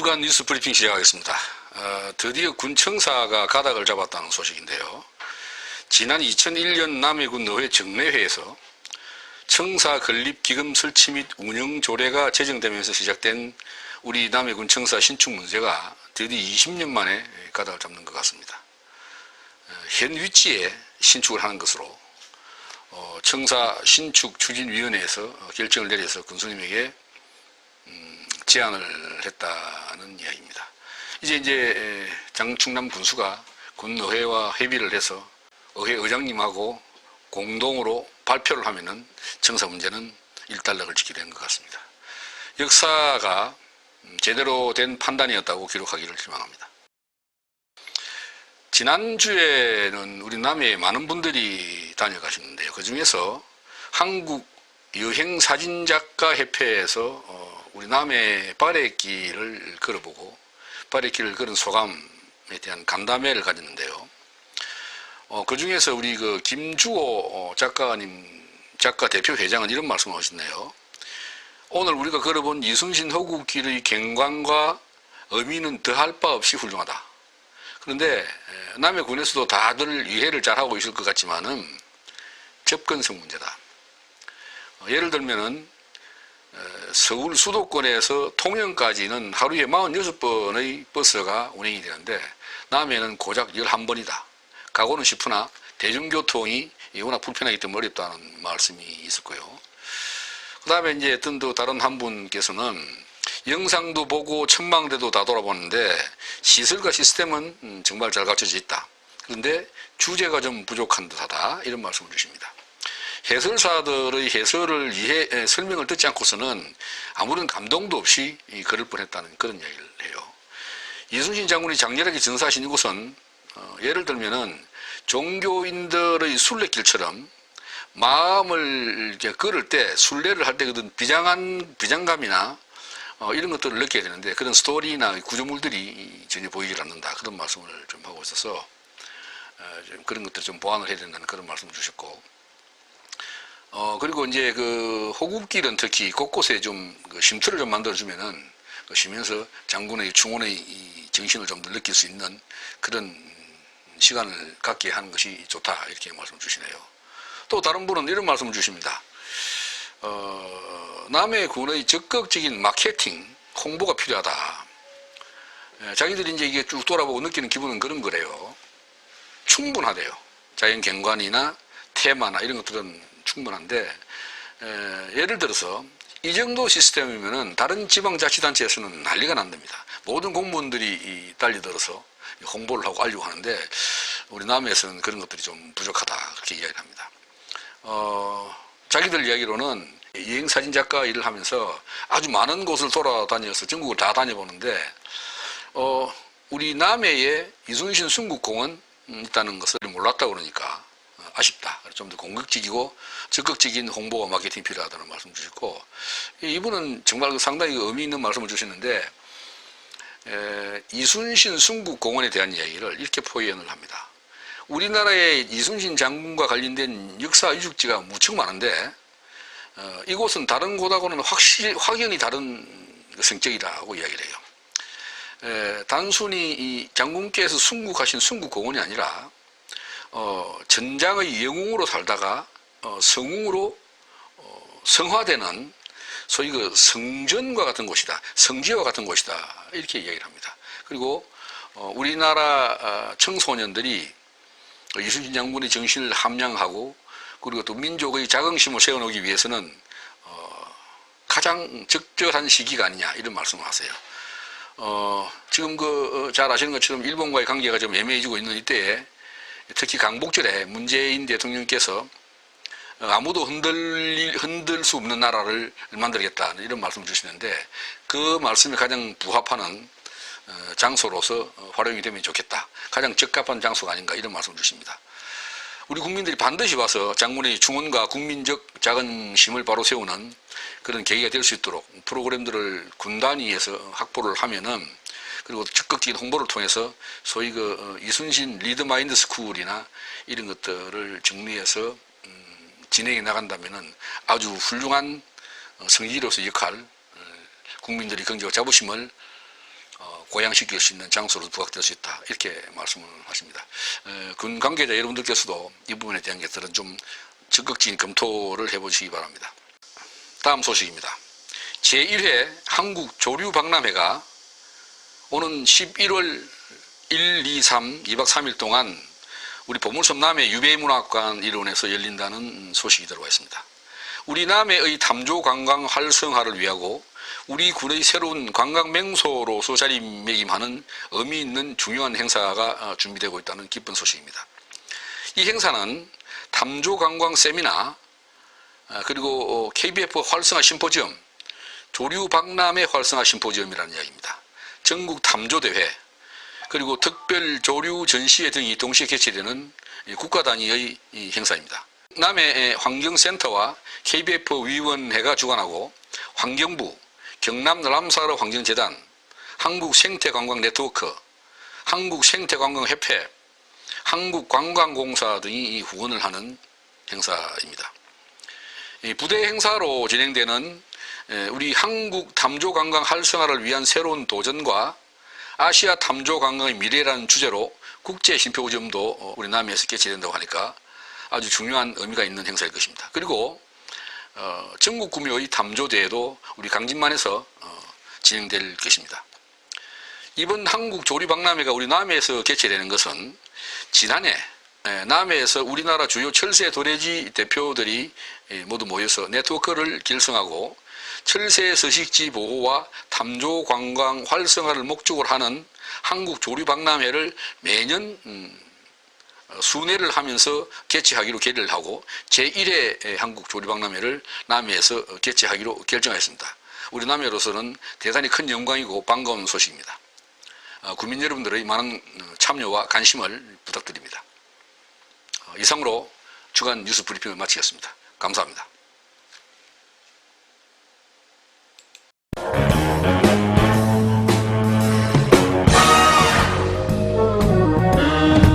주간 뉴스 브리핑 시작하겠습니다. 드디어 군청사가 가닥을 잡았다는 소식인데요. 지난 2001년 남해군 의회 정례회에서 청사 건립 기금 설치 및 운영 조례가 제정되면서 시작된 우리 남해군 청사 신축 문제가 드디어 20년 만에 가닥을 잡는 것 같습니다. 현 위치에 신축을 하는 것으로 청사 신축 추진위원회에서 결정을 내려서 군수님에게 제안을 했다는 이야기입니다. 이제 장충남 군수가 군의회와 협의를 해서 의회 의장님하고 공동으로 발표를 하면은 청사 문제는 일단락을 짓게 된 것 같습니다. 역사가 제대로 된 판단이었다고 기록하기를 희망합니다. 지난주에는 우리 남해에 많은 분들이 다녀가셨는데요. 그 중에서 한국 여행사진작가협회에서 우리 남해 바래길을 걸어보고 바래길을 걸은 소감에 대한 간담회를 가졌는데요. 그 중에서 우리 김주호 작가 대표 회장은 이런 말씀을 하셨네요. 오늘 우리가 걸어본 이순신 허구길의 경관과 의미는 더할 바 없이 훌륭하다. 그런데 남해군에서도 다들 이해를 잘하고 있을 것 같지만은 접근성 문제다. 예를 들면은 서울 수도권에서 통영까지는 하루에 46번의 버스가 운행이 되는데 남해는 고작 11번이다. 가고는 싶으나 대중교통이 워낙 불편하기 때문에 어렵다는 말씀이 있었고요. 그 다음에 이제 어떤 또 다른 한 분께서는 영상도 보고 천망대도 다 돌아보는데 시설과 시스템은 정말 잘 갖춰져 있다. 그런데 주제가 좀 부족한 듯하다. 이런 말씀을 주십니다. 해설사들의 해설을 설명을 듣지 않고서는 아무런 감동도 없이 걸을 뻔했다는 그런 이야기를 해요. 이순신 장군이 장렬하게 전사하신 이곳은 예를 들면은 종교인들의 순례길처럼 마음을 이렇게 걸을 때 순례를 할 때 그 비장감이나 이런 것들을 느껴야 되는데 그런 스토리나 구조물들이 전혀 보이질 않는다. 그런 말씀을 좀 하고 있어서 좀 그런 것들을 좀 보완을 해야 된다는 그런 말씀을 주셨고 그리고 이제 호국길은 특히 곳곳에 좀 쉼터를 좀 만들어주면은 쉬면서 장군의 충원의 이 정신을 좀 더 느낄 수 있는 그런 시간을 갖게 하는 것이 좋다. 이렇게 말씀을 주시네요. 또 다른 분은 이런 말씀을 주십니다. 남해군의 적극적인 마케팅, 홍보가 필요하다. 자기들이 이제 이게 쭉 돌아보고 느끼는 기분은 그런 거래요. 충분하대요. 자연 경관이나 테마나 이런 것들은 충분한데 예를 들어서 이 정도 시스템이면은 다른 지방자치단체에서는 난리가 난답니다. 모든 공무원들이 달려들어서 홍보를 하고 알리고 하는데 우리 남해에서는 그런 것들이 좀 부족하다 그렇게 이야기를 합니다. 자기들 이야기로는 여행사진작가 일을 하면서 아주 많은 곳을 돌아다녀서 전국을 다 다녀보는데 우리 남해에 이순신 순국공원 있다는 것을 몰랐다고 그러니까 아쉽다. 좀 더 공격적이고 적극적인 홍보와 마케팅이 필요하다는 말씀 주셨고 이분은 정말 상당히 의미 있는 말씀을 주시는데 이순신 순국공원에 대한 이야기를 이렇게 표현을 합니다. 우리나라의 이순신 장군과 관련된 역사 유적지가 무척 많은데 이곳은 다른 곳하고는 확연히 다른 성격이라고 이야기를 해요. 단순히 이 장군께서 순국하신 순국공원이 아니라 전장의 영웅으로 살다가 성웅으로 성화되는 소위 성전과 같은 곳이다. 성지와 같은 곳이다. 이렇게 이야기를 합니다. 그리고 우리나라 청소년들이 이순신 장군의 정신을 함양하고 그리고 또 민족의 자긍심을 세워놓기 위해서는 가장 적절한 시기가 아니냐 이런 말씀을 하세요. 지금 잘 아시는 것처럼 일본과의 관계가 좀 애매해지고 있는 이때에 특히 강복절에 문재인 대통령께서 아무도 흔들 수 없는 나라를 만들겠다는 이런 말씀을 주시는데 그 말씀에 가장 부합하는 장소로서 활용이 되면 좋겠다. 가장 적합한 장소가 아닌가 이런 말씀을 주십니다. 우리 국민들이 반드시 와서 장군의 충원과 국민적 자긍심을 바로 세우는 그런 계기가 될 수 있도록 프로그램들을 군 단위에서 확보를 하면은 그리고 적극적인 홍보를 통해서 소위 이순신 리드마인드 스쿨이나 이런 것들을 정리해서 진행해 나간다면은 아주 훌륭한 성지로서 역할, 국민들이 경제적 자부심을 고양시킬 수 있는 장소로 부각될 수 있다. 이렇게 말씀을 하십니다. 군 관계자 여러분들께서도 이 부분에 대한 것들은 좀 적극적인 검토를 해보시기 바랍니다. 다음 소식입니다. 제1회 한국 조류박람회가 오는 11월 1, 2, 3, 2박 3일 동안 우리 보물섬 남해 유배문학관 일원에서 열린다는 소식이 들어와 있습니다. 우리 남해의 탐조 관광 활성화를 위하고 우리 군의 새로운 관광 명소로서 자리매김하는 의미 있는 중요한 행사가 준비되고 있다는 기쁜 소식입니다. 이 행사는 탐조 관광 세미나 그리고 KBF 활성화 심포지엄, 조류 박람회 활성화 심포지엄이라는 이야기입니다. 전국 탐조대회, 그리고 특별 조류 전시회 등이 동시에 개최되는 국가 단위의 행사입니다. 남해 환경센터와 KBF 위원회가 주관하고 환경부, 경남 람사르 환경재단, 한국생태관광네트워크, 한국생태관광협회, 한국관광공사 등이 후원을 하는 행사입니다. 부대 행사로 진행되는 우리 한국 탐조관광 활성화를 위한 새로운 도전과 아시아 탐조관광의 미래라는 주제로 국제심포지엄도 우리 남해에서 개최된다고 하니까 아주 중요한 의미가 있는 행사일 것입니다. 그리고 전국 구미의 탐조대회도 우리 강진만에서 진행될 것입니다. 이번 한국 조류박람회가 우리 남해에서 개최되는 것은 지난해 남해에서 우리나라 주요 철새 도래지 대표들이 모두 모여서 네트워크를 결성하고 철새 서식지 보호와 탐조 관광 활성화를 목적으로 하는 한국 조류박람회를 매년 순회를 하면서 개최하기로 결의를 하고 제1회 한국 조류박람회를 남해에서 개최하기로 결정했습니다. 우리 남해로서는 대단히 큰 영광이고 반가운 소식입니다. 국민 여러분들의 많은 참여와 관심을 부탁드립니다. 이상으로 주간 뉴스 브리핑을 마치겠습니다. 감사합니다.